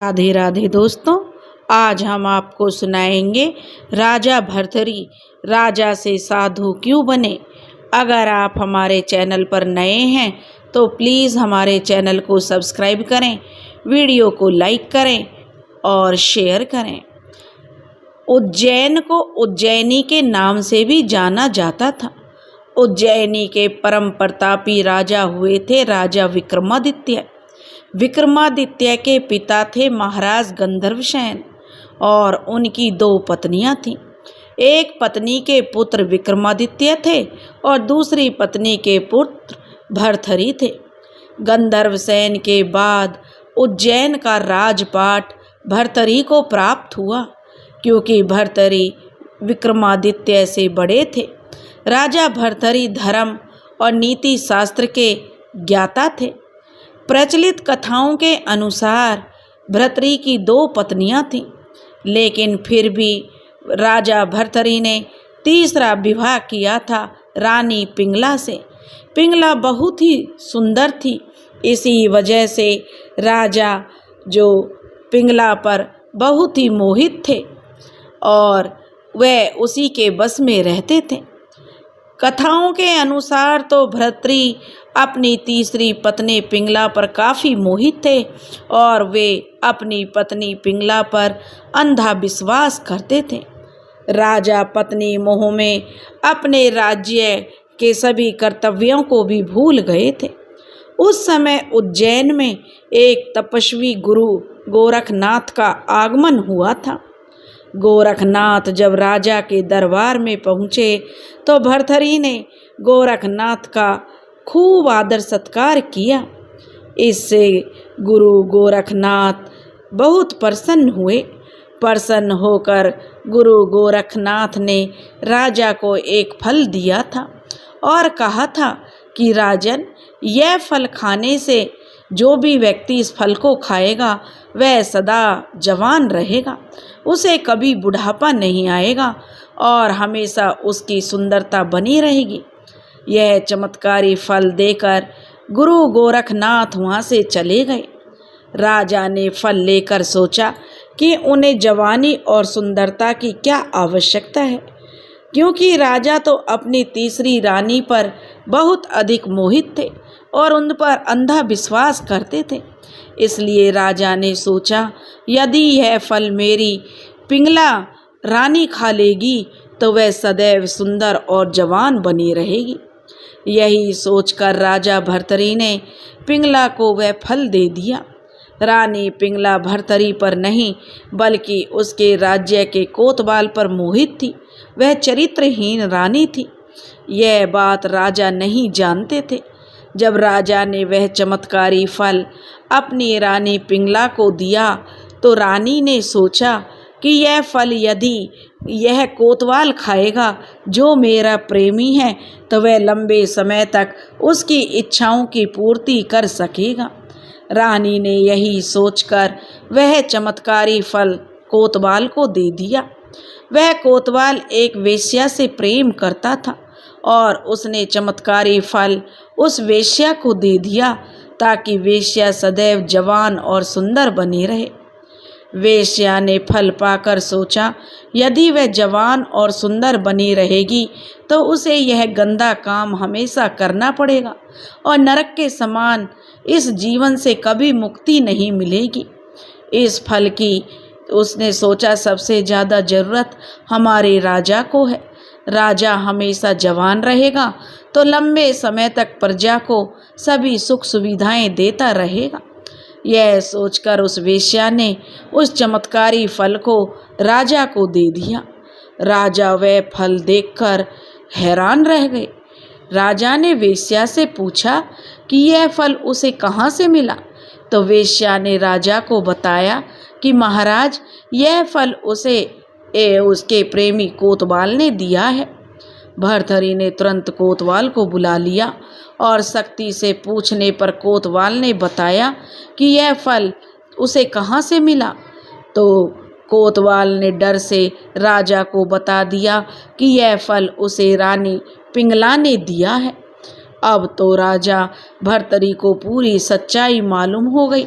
राधे राधे दोस्तों, आज हम आपको सुनाएंगे राजा भर्तरी राजा से साधु क्यों बने। अगर आप हमारे चैनल पर नए हैं तो प्लीज़ हमारे चैनल को सब्सक्राइब करें, वीडियो को लाइक करें और शेयर करें। उज्जैन को उज्जैनी के नाम से भी जाना जाता था। उज्जैनी के परम प्रतापी राजा हुए थे राजा विक्रमादित्य। विक्रमादित्य के पिता थे महाराज गंधर्वसेन और उनकी 2 पत्नियां थीं। एक पत्नी के पुत्र विक्रमादित्य थे और दूसरी पत्नी के पुत्र भर्तरी थे। गंधर्वसेन के बाद उज्जैन का राजपाट भर्तरी को प्राप्त हुआ, क्योंकि भर्तरी विक्रमादित्य से बड़े थे। राजा भर्तरी धर्म और नीति शास्त्र के ज्ञाता थे। प्रचलित कथाओं के अनुसार भर्तरी की 2 पत्नियां थीं, लेकिन फिर भी राजा भर्तरी ने तीसरा विवाह किया था रानी पिंगला से। पिंगला बहुत ही सुंदर थी, इसी वजह से राजा जो पिंगला पर बहुत ही मोहित थे और वह उसी के बस में रहते थे। कथाओं के अनुसार तो भर्तरी अपनी तीसरी पत्नी पिंगला पर काफ़ी मोहित थे और वे अपनी पत्नी पिंगला पर अंधा विश्वास करते थे। राजा पत्नी मोह में अपने राज्य के सभी कर्तव्यों को भी भूल गए थे। उस समय उज्जैन में एक तपस्वी गुरु गोरखनाथ का आगमन हुआ था। गोरखनाथ जब राजा के दरबार में पहुँचे तो भर्तरी ने गोरखनाथ का खूब आदर सत्कार किया। इससे गुरु गोरखनाथ बहुत प्रसन्न हुए। प्रसन्न होकर गुरु गोरखनाथ ने राजा को एक फल दिया था और कहा था कि राजन, यह फल खाने से जो भी व्यक्ति इस फल को खाएगा वह सदा जवान रहेगा, उसे कभी बुढ़ापा नहीं आएगा और हमेशा उसकी सुंदरता बनी रहेगी। यह चमत्कारी फल देकर गुरु गोरखनाथ वहाँ से चले गए। राजा ने फल लेकर सोचा कि उन्हें जवानी और सुंदरता की क्या आवश्यकता है, क्योंकि राजा तो अपनी तीसरी रानी पर बहुत अधिक मोहित थे और उन पर अंधा विश्वास करते थे। इसलिए राजा ने सोचा, यदि यह फल मेरी पिंगला रानी खा लेगी तो वह सदैव सुंदर और जवान बनी रहेगी। यही सोचकर राजा भर्तरी ने पिंगला को वह फल दे दिया। रानी पिंगला भर्तरी पर नहीं बल्कि उसके राज्य के कोतवाल पर मोहित थी। वह चरित्रहीन रानी थी। यह बात राजा नहीं जानते थे। जब राजा ने वह चमत्कारी फल अपनी रानी पिंगला को दिया तो रानी ने सोचा कि यह फल यदि यह कोतवाल खाएगा जो मेरा प्रेमी है तो वह लंबे समय तक उसकी इच्छाओं की पूर्ति कर सकेगा। रानी ने यही सोचकर वह चमत्कारी फल कोतवाल को दे दिया। वह कोतवाल एक वेश्या से प्रेम करता था और उसने चमत्कारी फल उस वेश्या को दे दिया ताकि वेश्या सदैव जवान और सुंदर बनी रहे। वेश्या ने फल पाकर सोचा, यदि वह जवान और सुंदर बनी रहेगी तो उसे यह गंदा काम हमेशा करना पड़ेगा और नरक के समान इस जीवन से कभी मुक्ति नहीं मिलेगी। इस फल की उसने सोचा सबसे ज़्यादा ज़रूरत हमारे राजा को है। राजा हमेशा जवान रहेगा तो लंबे समय तक प्रजा को सभी सुख सुविधाएं देता रहेगा। यह सोचकर उस वेश्या ने उस चमत्कारी फल को राजा को दे दिया। राजा वह फल देखकर हैरान रह गए। राजा ने वेश्या से पूछा कि यह फल उसे कहाँ से मिला, तो वेश्या ने राजा को बताया कि महाराज, यह फल उसे उसके प्रेमी कोतवाल ने दिया है। भर्तरी ने तुरंत कोतवाल को बुला लिया और सख्ती से पूछने पर कोतवाल ने बताया कि यह फल उसे कहाँ से मिला। तो कोतवाल ने डर से राजा को बता दिया कि यह फल उसे रानी पिंगला ने दिया है। अब तो राजा भर्तरी को पूरी सच्चाई मालूम हो गई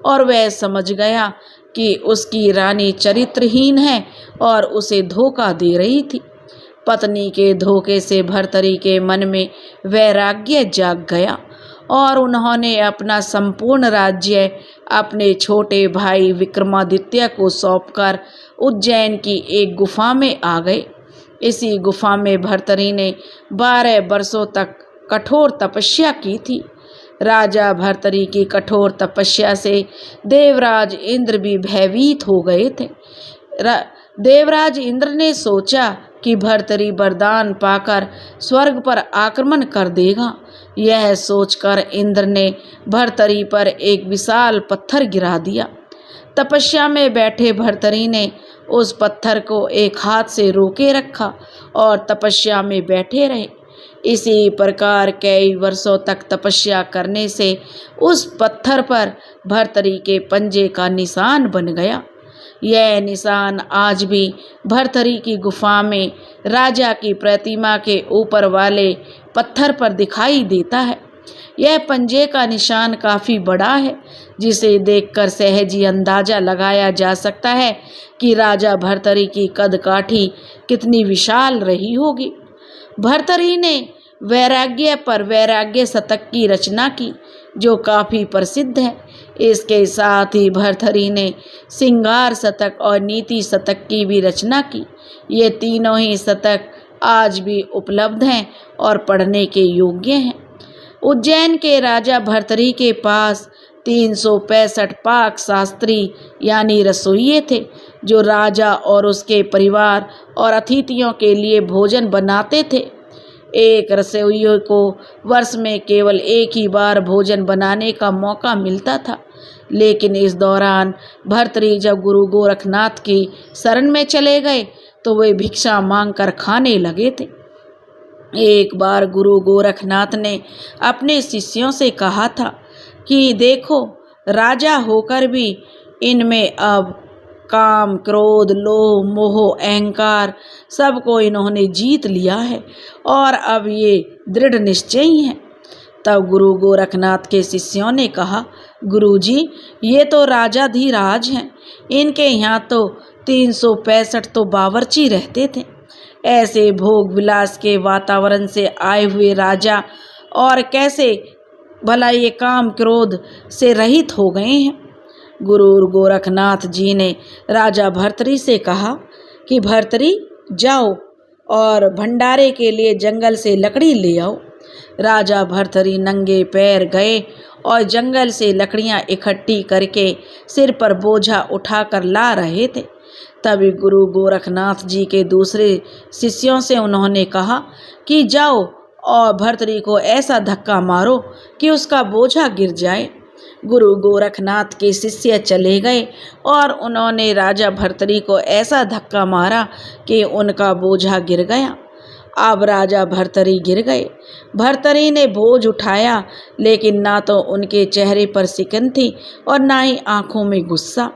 और वह समझ गया कि उसकी रानी चरित्रहीन है और उसे धोखा दे रही थी। पत्नी के धोखे से भर्तरी के मन में वैराग्य जाग गया और उन्होंने अपना संपूर्ण राज्य अपने छोटे भाई विक्रमादित्य को सौंपकर उज्जैन की एक गुफा में आ गए। इसी गुफा में भर्तरी ने 12 वर्षों तक कठोर तपस्या की थी। राजा भर्तरी की कठोर तपस्या से देवराज इंद्र भी भयभीत हो गए थे। देवराज इंद्र ने सोचा कि भर्तरी वरदान पाकर स्वर्ग पर आक्रमण कर देगा। यह सोचकर इंद्र ने भर्तरी पर एक विशाल पत्थर गिरा दिया। तपस्या में बैठे भर्तरी ने उस पत्थर को एक हाथ से रोके रखा और तपस्या में बैठे रहे। इसी प्रकार कई वर्षों तक तपस्या करने से उस पत्थर पर भर्तरी के पंजे का निशान बन गया। यह निशान आज भी भर्तरी की गुफा में राजा की प्रतिमा के ऊपर वाले पत्थर पर दिखाई देता है। यह पंजे का निशान काफ़ी बड़ा है, जिसे देखकर सहज ही अंदाजा लगाया जा सकता है कि राजा भर्तरी की कदकाठी कितनी विशाल रही होगी। भर्तरी ने वैराग्य पर वैराग्य शतक की रचना की, जो काफ़ी प्रसिद्ध है। इसके साथ ही भर्तरी ने श्रृंगार शतक और नीति शतक की भी रचना की। ये तीनों ही शतक आज भी उपलब्ध हैं और पढ़ने के योग्य हैं। उज्जैन के राजा भर्तरी के पास 365 पाक शास्त्री यानी रसोइये थे, जो राजा और उसके परिवार और अतिथियों के लिए भोजन बनाते थे। एक रसोइये को वर्ष में केवल एक ही बार भोजन बनाने का मौका मिलता था, लेकिन इस दौरान भर्तरी जब गुरु गोरखनाथ की शरण में चले गए तो वे भिक्षा मांगकर खाने लगे थे। एक बार गुरु गोरखनाथ ने अपने शिष्यों से कहा था कि देखो, राजा होकर भी इनमें अब काम, क्रोध, लोभ, मोह, अहंकार सबको इन्होंने जीत लिया है और अब ये दृढ़ निश्चयी हैं। तब गुरु गोरखनाथ के शिष्यों ने कहा, गुरुजी, ये तो राजाधिराज हैं, इनके यहाँ तो 365 तो बावर्ची रहते थे। ऐसे भोग विलास के वातावरण से आए हुए राजा और कैसे भला ये काम क्रोध से रहित हो गए हैं। गुरु गोरखनाथ जी ने राजा भर्तरी से कहा कि भर्तरी, जाओ और भंडारे के लिए जंगल से लकड़ी ले आओ। राजा भर्तरी नंगे पैर गए और जंगल से लकड़ियां इकट्ठी करके सिर पर बोझा उठाकर ला रहे थे। तभी गुरु गोरखनाथ जी के दूसरे शिष्यों से उन्होंने कहा कि जाओ और भर्तरी को ऐसा धक्का मारो कि उसका बोझा गिर जाए। गुरु गोरखनाथ के शिष्य चले गए और उन्होंने राजा भर्तरी को ऐसा धक्का मारा कि उनका बोझा गिर गया। अब राजा भर्तरी गिर गए। भर्तरी ने बोझ उठाया, लेकिन ना तो उनके चेहरे पर सिकन थी और ना ही आंखों में गुस्सा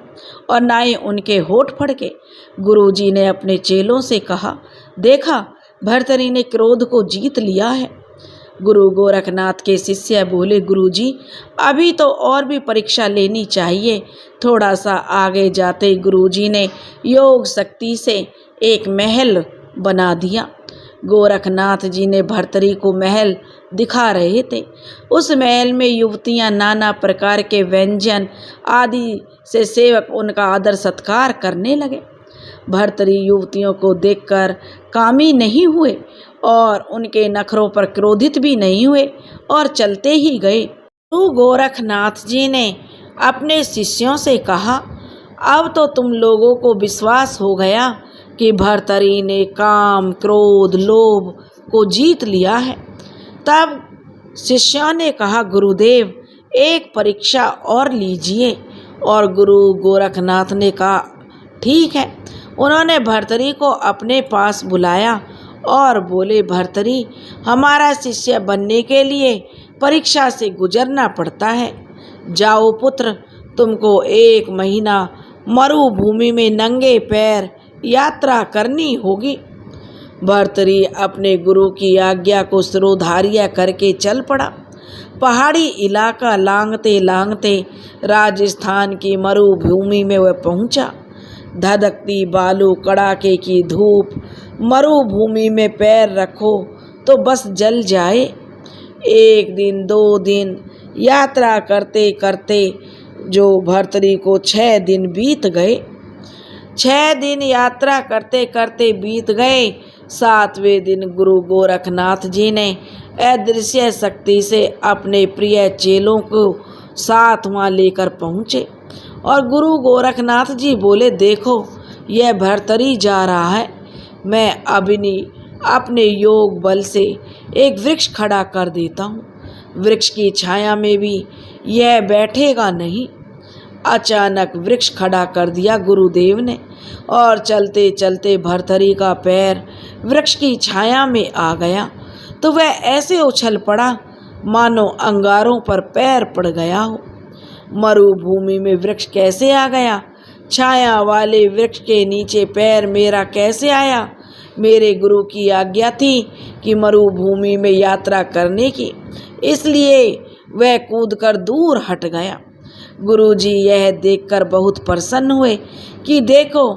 और ना ही उनके होठ फड़के। गुरुजी ने अपने चेलों से कहा, देखा, भर्तरी ने क्रोध को जीत लिया है। गुरु गोरखनाथ के शिष्य बोले, गुरुजी, अभी तो और भी परीक्षा लेनी चाहिए। थोड़ा सा आगे जाते गुरुजी ने योग शक्ति से एक महल बना दिया। गोरखनाथ जी ने भर्तरी को महल दिखा रहे थे। उस महल में युवतियां नाना प्रकार के व्यंजन आदि से सेवक उनका आदर सत्कार करने लगे। भर्तरी युवतियों को देखकर कामी नहीं हुए और उनके नखरों पर क्रोधित भी नहीं हुए और चलते ही गए। गुरु गोरखनाथ जी ने अपने शिष्यों से कहा, अब तो तुम लोगों को विश्वास हो गया कि भर्तरी ने काम, क्रोध, लोभ को जीत लिया है। तब शिष्यों ने कहा, गुरुदेव, एक परीक्षा और लीजिए। और गुरु गोरखनाथ ने कहा, ठीक है। उन्होंने भर्तरी को अपने पास बुलाया और बोले, भर्तरी, हमारा शिष्य बनने के लिए परीक्षा से गुजरना पड़ता है। जाओ पुत्र, तुमको 1 महीना मरुभूमि में नंगे पैर यात्रा करनी होगी। भर्तरी अपने गुरु की आज्ञा को शिरोधार्य करके चल पड़ा। पहाड़ी इलाका लांघते लांघते राजस्थान की मरुभूमि में वह पहुंचा। धधकती बालू, कड़ाके की धूप, मरुभूमि में पैर रखो तो बस जल जाए। एक दिन 2 दिन यात्रा करते करते जो भर्तरी को 6 दिन बीत गए। 6 दिन यात्रा करते करते बीत गए। 7वें दिन गुरु गोरखनाथ जी ने अदृश्य शक्ति से अपने प्रिय चेलों को साथ वहाँ लेकर पहुँचे और गुरु गोरखनाथ जी बोले, देखो यह भर्तरी जा रहा है। मैं अपने योग बल से एक वृक्ष खड़ा कर देता हूँ। वृक्ष की छाया में भी यह बैठेगा नहीं। अचानक वृक्ष खड़ा कर दिया गुरुदेव ने और चलते चलते भर्तरी का पैर वृक्ष की छाया में आ गया तो वह ऐसे उछल पड़ा मानो अंगारों पर पैर पड़ गया हो। मरुभूमि में वृक्ष कैसे आ गया? छाया वाले वृक्ष के नीचे पैर मेरा कैसे आया? मेरे गुरु की आज्ञा थी कि मरुभूमि में यात्रा करने की, इसलिए वह कूदकर दूर हट गया। गुरुजी यह देखकर बहुत प्रसन्न हुए कि देखो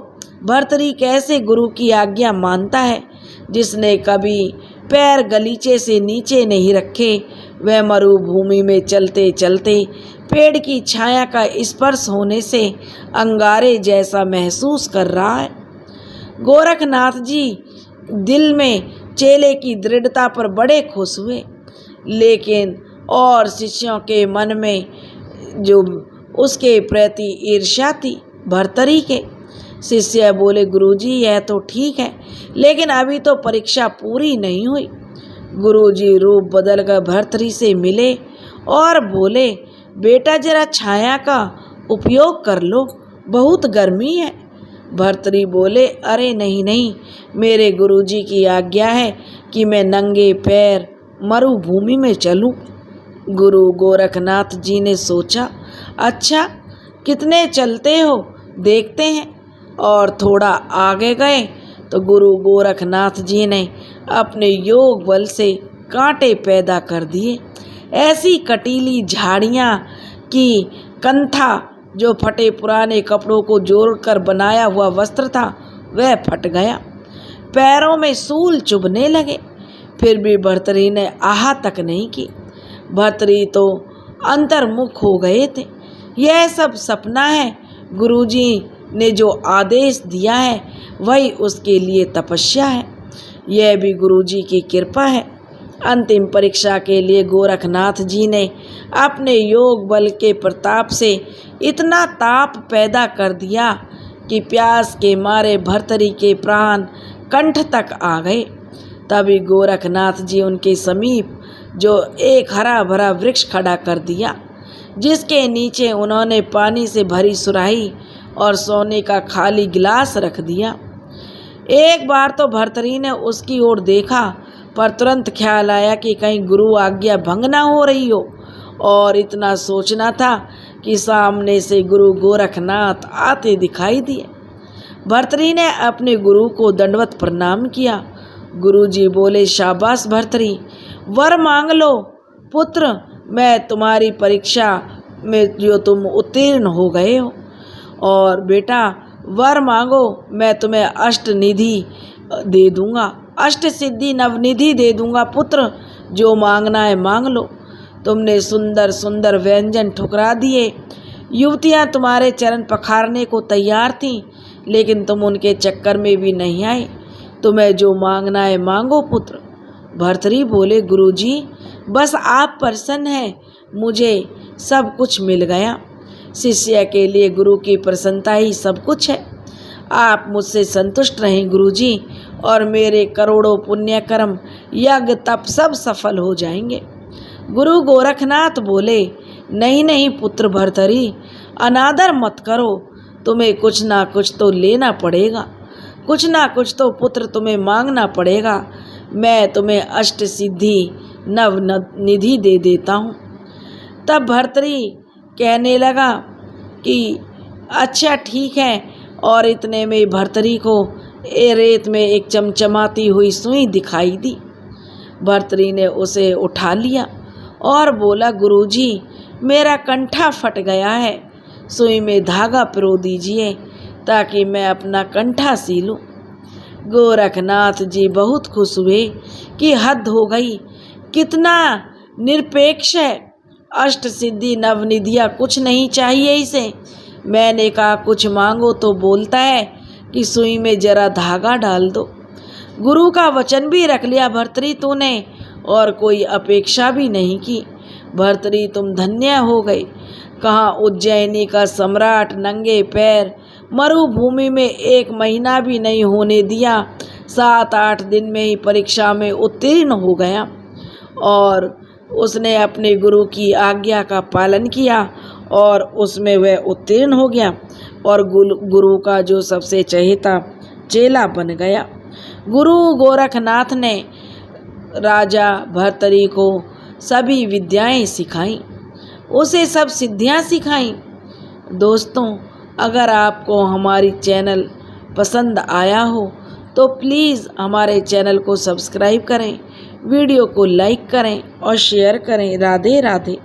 भर्तरी कैसे गुरु की आज्ञा मानता है। जिसने कभी पैर गलीचे से नीचे नहीं रखे वह मरुभूमि में चलते चलते पेड़ की छाया का स्पर्श होने से अंगारे जैसा महसूस कर रहा है। गोरखनाथ जी दिल में चेले की दृढ़ता पर बड़े खुश हुए, लेकिन और शिष्यों के मन में जो उसके प्रति ईर्ष्या थी भर्तरी के। शिष्य बोले, गुरुजी यह तो ठीक है, लेकिन अभी तो परीक्षा पूरी नहीं हुई। गुरुजी रूप बदलकर भर्तरी से मिले और बोले, बेटा जरा छाया का उपयोग कर लो, बहुत गर्मी है। भर्तरी बोले, अरे नहीं नहीं, मेरे गुरुजी की आज्ञा है कि मैं नंगे पैर मरुभूमि में चलूं। गुरु गोरखनाथ जी ने सोचा, अच्छा कितने चलते हो देखते हैं, और थोड़ा आगे गए तो गुरु गोरखनाथ जी ने अपने योग बल से कांटे पैदा कर दिए। ऐसी कटीली झाड़ियाँ की कंथा जो फटे पुराने कपड़ों को जोड़कर बनाया हुआ वस्त्र था वह फट गया। पैरों में सूल चुभने लगे, फिर भी भर्तरी ने आहा तक नहीं की। भर्तरी तो अंतर्मुख हो गए थे। यह सब सपना है, गुरुजी ने जो आदेश दिया है वही उसके लिए तपस्या है। यह भी गुरुजी की कृपा है। अंतिम परीक्षा के लिए गोरखनाथ जी ने अपने योग बल के प्रताप से इतना ताप पैदा कर दिया कि प्यास के मारे भर्तरी के प्राण कंठ तक आ गए। तभी गोरखनाथ जी उनके समीप जो एक हरा भरा वृक्ष खड़ा कर दिया, जिसके नीचे उन्होंने पानी से भरी सुराही और सोने का खाली गिलास रख दिया। एक बार तो भर्तरी ने उसकी ओर देखा, पर तुरंत ख्याल आया कि कहीं गुरु आज्ञा भंग ना हो रही हो, और इतना सोचना था कि सामने से गुरु गोरखनाथ आते दिखाई दिए। भर्तरी ने अपने गुरु को दंडवत प्रणाम किया। गुरुजी बोले, शाबाश भर्तरी, वर मांग लो पुत्र, मैं तुम्हारी परीक्षा में जो तुम उत्तीर्ण हो गए हो, और बेटा वर मांगो, मैं तुम्हें अष्ट निधि दे दूंगा, अष्ट सिद्धि नवनिधि दे दूंगा। पुत्र जो मांगना है मांग लो। तुमने सुंदर सुंदर व्यंजन ठुकरा दिए, युवतियां तुम्हारे चरण पखारने को तैयार थीं, लेकिन तुम उनके चक्कर में भी नहीं आए। तुम्हें जो मांगना है मांगो पुत्र। भर्तरी बोले, गुरुजी बस आप प्रसन्न हैं, मुझे सब कुछ मिल गया। शिष्य के लिए गुरु की प्रसन्नता ही सब कुछ है। आप मुझसे संतुष्ट रहें गुरुजी, और मेरे करोड़ों पुण्य कर्म यज्ञ तप सब सफल हो जाएंगे। गुरु गोरखनाथ बोले, नहीं नहीं पुत्र भर्तरी, अनादर मत करो, तुम्हें कुछ ना कुछ तो लेना पड़ेगा, कुछ ना कुछ तो पुत्र तुम्हें मांगना पड़ेगा। मैं तुम्हें अष्ट सिद्धि नव निधि दे देता हूँ। तब भर्तरी कहने लगा कि अच्छा ठीक है, और इतने में भर्तरी को रेत में एक चमचमाती हुई सुई दिखाई दी। भर्तरी ने उसे उठा लिया और बोला, गुरुजी मेरा कंठा फट गया है, सुई में धागा पिरो दीजिए ताकि मैं अपना कंठा सी लूं। गोरखनाथ जी बहुत खुश हुए कि हद हो गई, कितना निरपेक्ष है, अष्ट सिद्धि नवनिधियाँ कुछ नहीं चाहिए इसे। मैंने कहा कुछ मांगो तो बोलता है कि सुई में जरा धागा डाल दो। गुरु का वचन भी रख लिया भर्तरी तूने, और कोई अपेक्षा भी नहीं की। भर्तरी तुम धन्य हो गई। कहाँ उज्जैनी का सम्राट नंगे पैर मरुभूमि में 1 महीना भी नहीं होने दिया, 7-8 दिन में ही परीक्षा में उत्तीर्ण हो गया, और उसने अपने गुरु की आज्ञा का पालन किया और उसमें वह उत्तीर्ण हो गया और गुरु का जो सबसे चहेता चेला बन गया। गुरु गोरखनाथ ने राजा भर्तरी को सभी विद्याएं सिखाई, उसे सब सिद्धियां सिखाई। दोस्तों, अगर आपको हमारी चैनल पसंद आया हो तो प्लीज़ हमारे चैनल को सब्सक्राइब करें, वीडियो को लाइक करें और शेयर करें। राधे राधे।